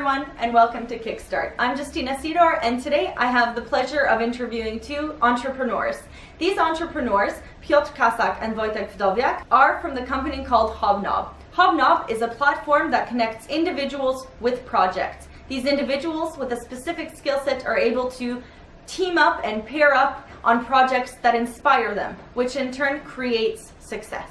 everyone, and welcome to Kickstart. I'm Justyna Sidor, and today I have the pleasure of interviewing two entrepreneurs. These entrepreneurs, Piotr Kasak and Wojtek Wdowiak, are from the company called HOBNOB. HOBNOB is a platform that connects individuals with projects. These individuals with a specific skill set are able to team up and pair up on projects that inspire them, which in turn creates success.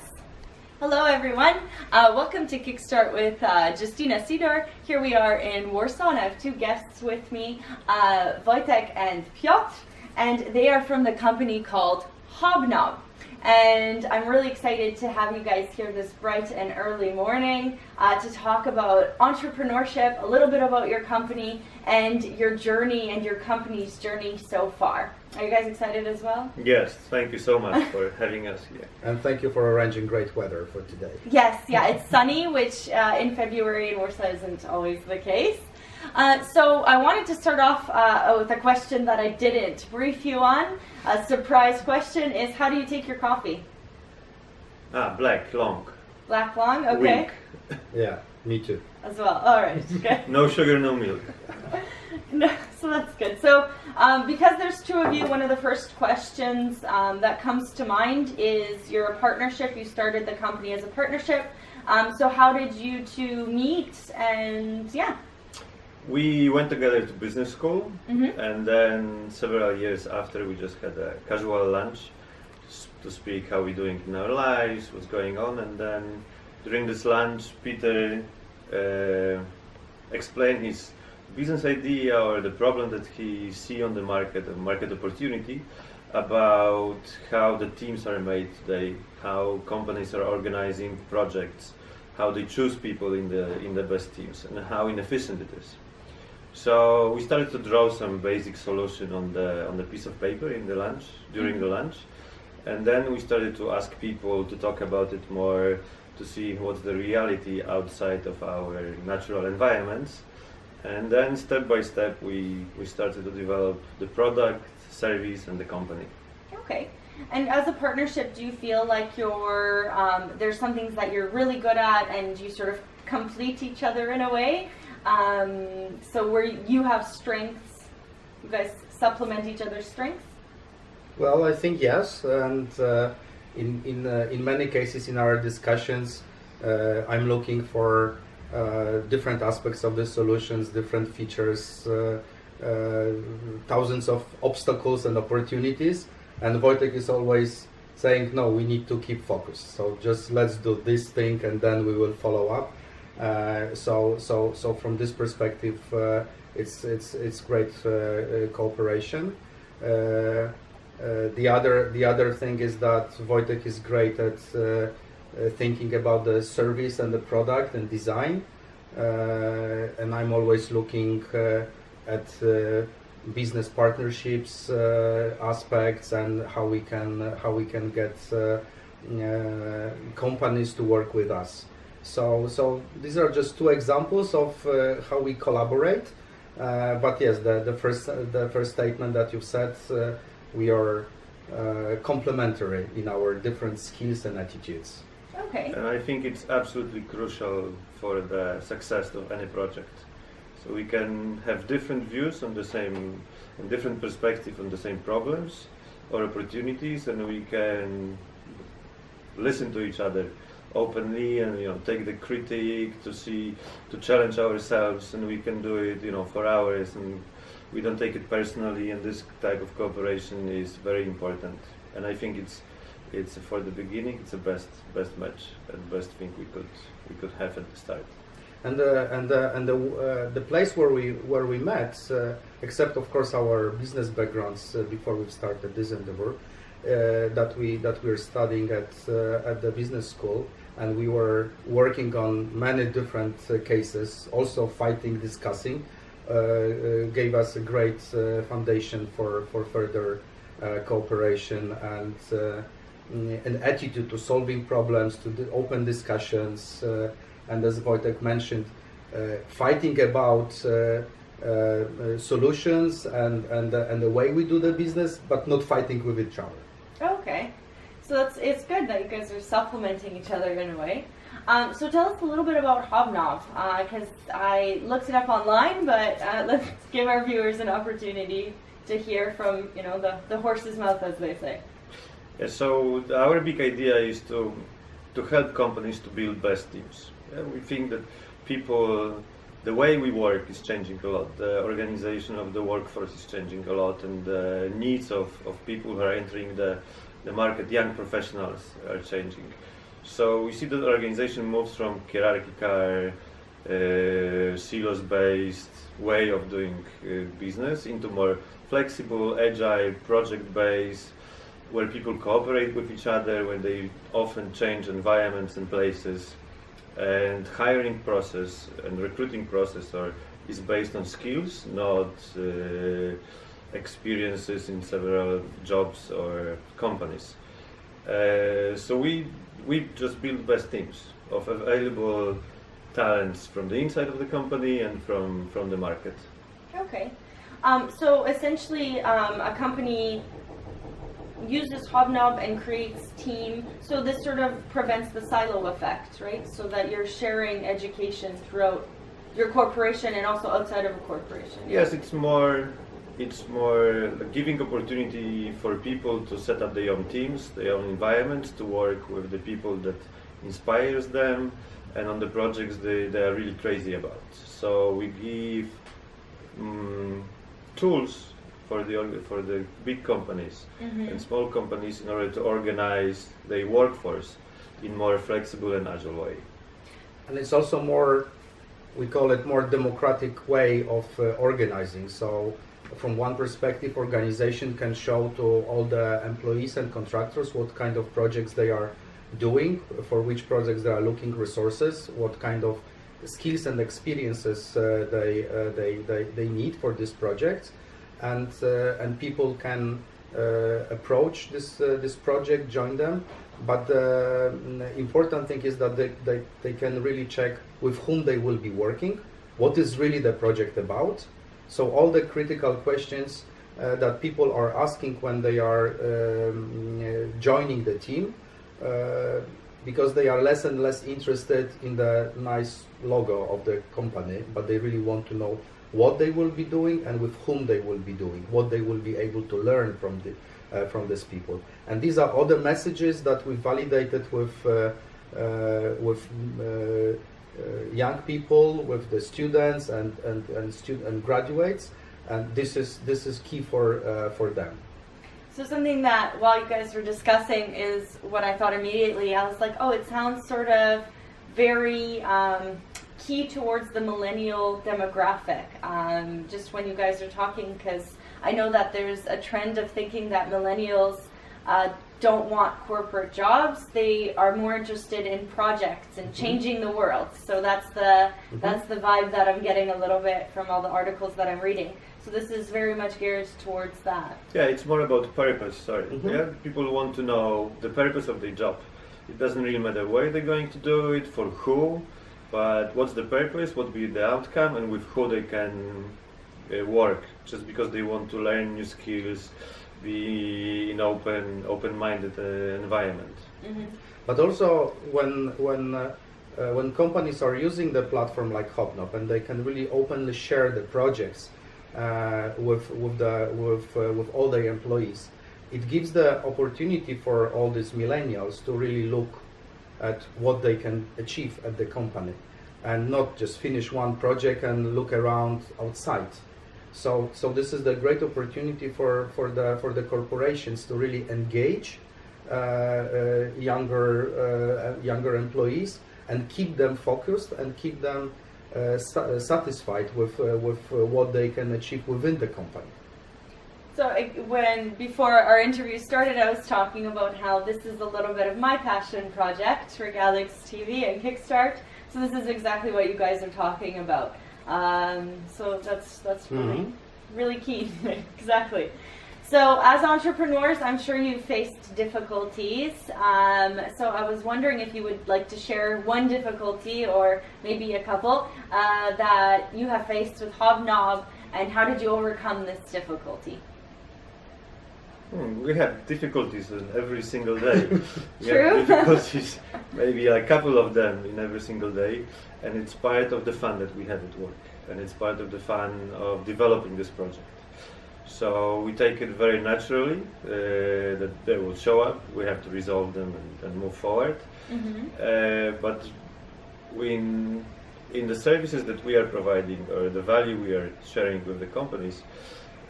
Hello everyone, welcome to Kickstart with Justyna Sidor. Here we are in Warsaw and I have two guests with me, Wojtek and Piotr, and they are from the company called HOBNOB. And I'm really excited to have you guys here this bright and early morning to talk about entrepreneurship, a little bit about your company and your journey and your company's journey so far. Are you guys excited as well? Yes, thank you so much for having us here. And thank you for arranging great weather for today. Yes, yeah, it's sunny, which in February in Warsaw isn't always the case. So I wanted to start off with a question that I didn't brief you on. A surprise question is, how do you take your coffee? Black, long. Black, long? Okay. Weak. Yeah, me too. As well, all right. Okay. No sugar, no milk. No, so that's good. So because there's two of you, one of the first questions that comes to mind is you're a partnership. You started the company as a partnership. So how did you two meet? And yeah. We went together to business school, and then several years after we just had a casual lunch to speak how we're doing in our lives, what's going on, and then during this lunch Peter explained his business idea or the problem that he see on the market, a market opportunity, about how the teams are made today, how companies are organizing projects, how they choose people in the best teams, and how inefficient it is. So we started to draw some basic solution on the piece of paper in the lunch, during the lunch, and then we started to ask people to talk about it more, to see what's the reality outside of our natural environments. And then step by step we started to develop the product, service and the company. Okay. And as a partnership, do you feel like there's some things that you're really good at and you sort of complete each other in a way? So where you have strengths, you guys supplement each other's strengths? Well, I think yes, and in many cases in our discussions, I'm looking for different aspects of the solutions, different features, thousands of obstacles and opportunities, and Wojtek is always saying, no, we need to keep focused, so just let's do this thing and then we will follow up. So from this perspective, it's great cooperation. The other thing is that Wojtek is great at thinking about the service and the product and design, and I'm always looking at business partnerships aspects and how we can get companies to work with us. So these are just two examples of how we collaborate. But yes, the first statement that you said, we are complementary in our different skills and attitudes. Okay. And I think it's absolutely crucial for the success of any project. So we can have different views on the same, and different perspective on the same problems or opportunities, and we can listen to each other openly and take the critique to challenge ourselves, and we can do it for hours, and we don't take it personally, and this type of cooperation is very important. And I think it's for the beginning, it's the best match and best thing we could have at the start. And the place where we met, except of course our business backgrounds before we started this endeavor, that we were studying at the business school, and we were working on many different cases, also fighting, discussing, gave us a great foundation for further cooperation and an attitude to solving problems, to the open discussions, and as Wojtek mentioned, fighting about solutions and the way we do the business, but not fighting with each other. Okay, so it's good that you guys are supplementing each other in a way. So tell us a little bit about HOBNOB, because I looked it up online, but let's give our viewers an opportunity to hear from, you know, the horse's mouth, as they say. Yeah, so our big idea is to help companies to build best teams. We think that people, the way we work is changing a lot. The organization of the workforce is changing a lot, and the needs of people who are entering the market, young professionals, are changing. So we see that the organization moves from hierarchical, silos-based way of doing business into more flexible, agile, project-based, where people cooperate with each other, when they often change environments and places. And hiring process and recruiting process is based on skills, not experiences in several jobs or companies. So we just build best teams of available talents from the inside of the company and from the market. Okay. So essentially, a company uses HOBNOB and creates team. So this sort of prevents the silo effect, right? So that you're sharing education throughout your corporation and also outside of a corporation. Yes, it's more giving opportunity for people to set up their own teams, their own environments, to work with the people that inspires them, and on the projects they are really crazy about. So we give tools for the big companies and small companies in order to organize their workforce in more flexible and agile way. And it's also more, we call it more democratic way of organizing. So from one perspective, organization can show to all the employees and contractors what kind of projects they are doing, for which projects they are looking resources, what kind of skills and experiences they need for this project, and people can approach this project, join them. But the important thing is that they can really check with whom they will be working, what is really the project about. So all the critical questions that people are asking when they are joining the team, because they are less and less interested in the nice logo of the company, but they really want to know what they will be doing and with whom they will be doing, what they will be able to learn from these people. And these are other messages that we validated with young people, with the students and graduates, and this is key for them. So something that, while you guys were discussing, is what I thought immediately. I was like, oh, it sounds sort of very key towards the millennial demographic, just when you guys are talking, because I know that there's a trend of thinking that millennials don't want corporate jobs. They are more interested in projects and changing the world. So that's the vibe that I'm getting a little bit from all the articles that I'm reading. So this is very much geared towards that. Yeah, it's more about purpose, sorry. Yeah, people want to know the purpose of their job. It doesn't really matter where they're going to do it, for who, but what's the purpose, what will be the outcome, and with who they can work, just because they want to learn new skills, be in open-minded environment. But also when companies are using the platform like HOBNOB, and they can really openly share the projects with all their employees, it gives the opportunity for all these millennials to really look at what they can achieve at the company, and not just finish one project and look around outside. So this is the great opportunity for the corporations to really engage younger employees and keep them focused and keep them satisfied with what they can achieve within the company. So before our interview started, I was talking about how this is a little bit of my passion project, Regalix TV and Kickstart. So this is exactly what you guys are talking about. So that's really key. Exactly. So as entrepreneurs, I'm sure you've faced difficulties. So I was wondering if you would like to share one difficulty, or maybe a couple, that you have faced with HOBNOB, and how did you overcome this difficulty? We have difficulties in every single day. We True. have difficulties, maybe a couple of them in every single day, and it's part of the fun that we have at work, and it's part of the fun of developing this project. So we take it very naturally that they will show up, we have to resolve them and move forward. But in the services that we are providing, or the value we are sharing with the companies,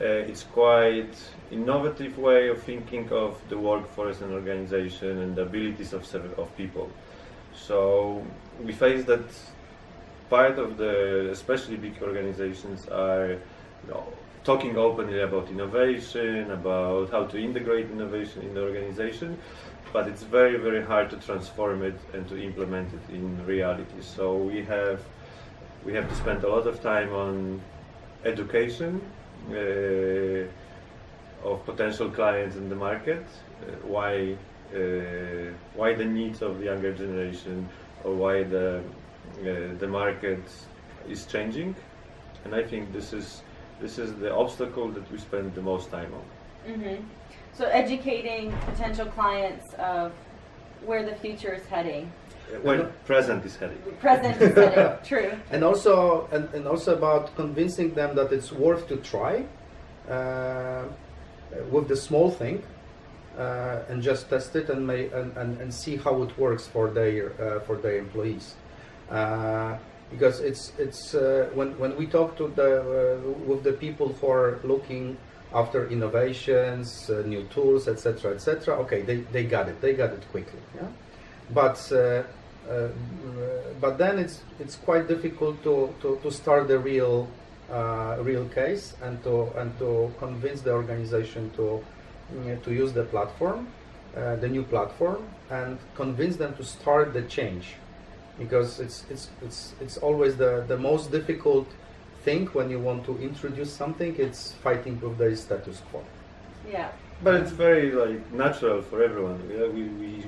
it's quite innovative way of thinking of the workforce and organization and the abilities of people. So we face that part of the, especially big organizations, are talking openly about innovation, about how to integrate innovation in the organization, but it's very, very hard to transform it and to implement it in reality. So we have to spend a lot of time on education of potential clients in the market, why the needs of the younger generation, or why the market is changing, and I think this is the obstacle that we spend the most time on. So educating potential clients of where the future is heading. Where present is heading. Present is heading, true. And also about convincing them that it's worth to try with the small thing and just test it and see how it works for their employees. Because it's when we talk to with the people who are looking after innovations, new tools, etc., okay, they got it quickly, yeah. But then it's quite difficult to start the real case and to convince the organization to use the platform, the new platform, and convince them to start the change. Because it's always the most difficult thing when you want to introduce something. It's fighting with the status quo. Yeah. But it's very natural for everyone.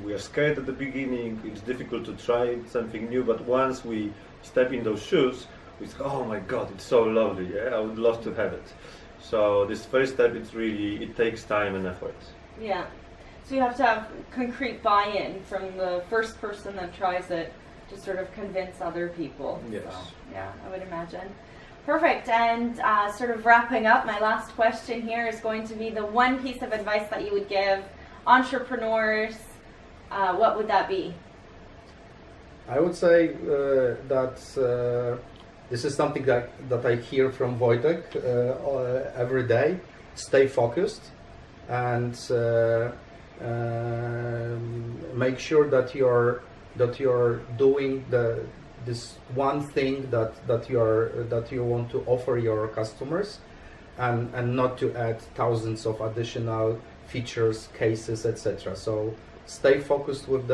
We are scared at the beginning. It's difficult to try something new. But once we step in those shoes, we say, "Oh my God, it's so lovely! Yeah, I would love to have it." So this first step, it takes time and effort. Yeah. So you have to have concrete buy-in from the first person that tries it to sort of convince other people. Yes. So, yeah, I would imagine. Perfect. And sort of wrapping up, my last question here is going to be the one piece of advice that you would give entrepreneurs. What would that be? I would say that this is something that I hear from Wojtek every day. Stay focused and make sure that you're doing this one thing that you want to offer your customers, and not to add thousands of additional features, cases, etc. So stay focused with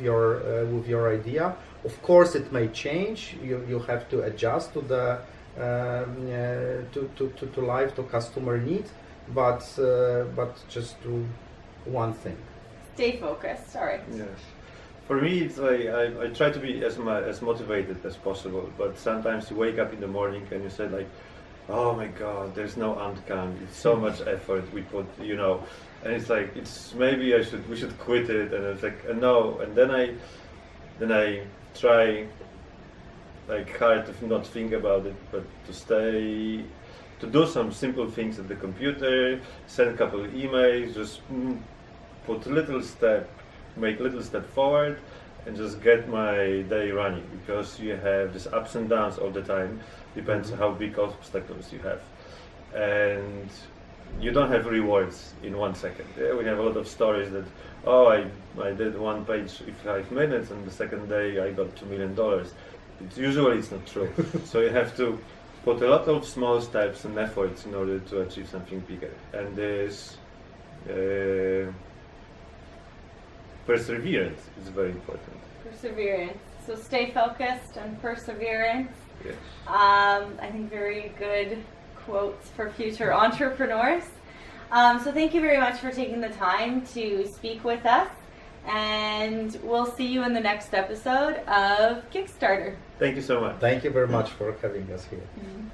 your idea. Of course, it may change. You have to adjust to the to life, to customer need, but just do one thing. Stay focused. All right. Yes. For me, it's I try to be as motivated as possible, but sometimes you wake up in the morning and you say oh my God, there's no outcome. It's so much effort we put, and it's maybe we should quit it, and it's no, and then I try hard to not think about it, but to do some simple things at the computer, send a couple of emails, just make little step forward, and just get my day running, because you have these ups and downs all the time. Depends how big obstacles you have, and you don't have rewards in 1 second. Yeah, we have a lot of stories that I did one page in 5 minutes, and the second day I got $2 million. Usually it's not true. So you have to put a lot of small steps and efforts in order to achieve something bigger. And there's perseverance is very important. Perseverance. So stay focused and perseverance. Yes. I think very good quotes for future entrepreneurs. So thank you very much for taking the time to speak with us, and we'll see you in the next episode of Kickstarter. Thank you so much. Thank you very much for having us here. Mm-hmm.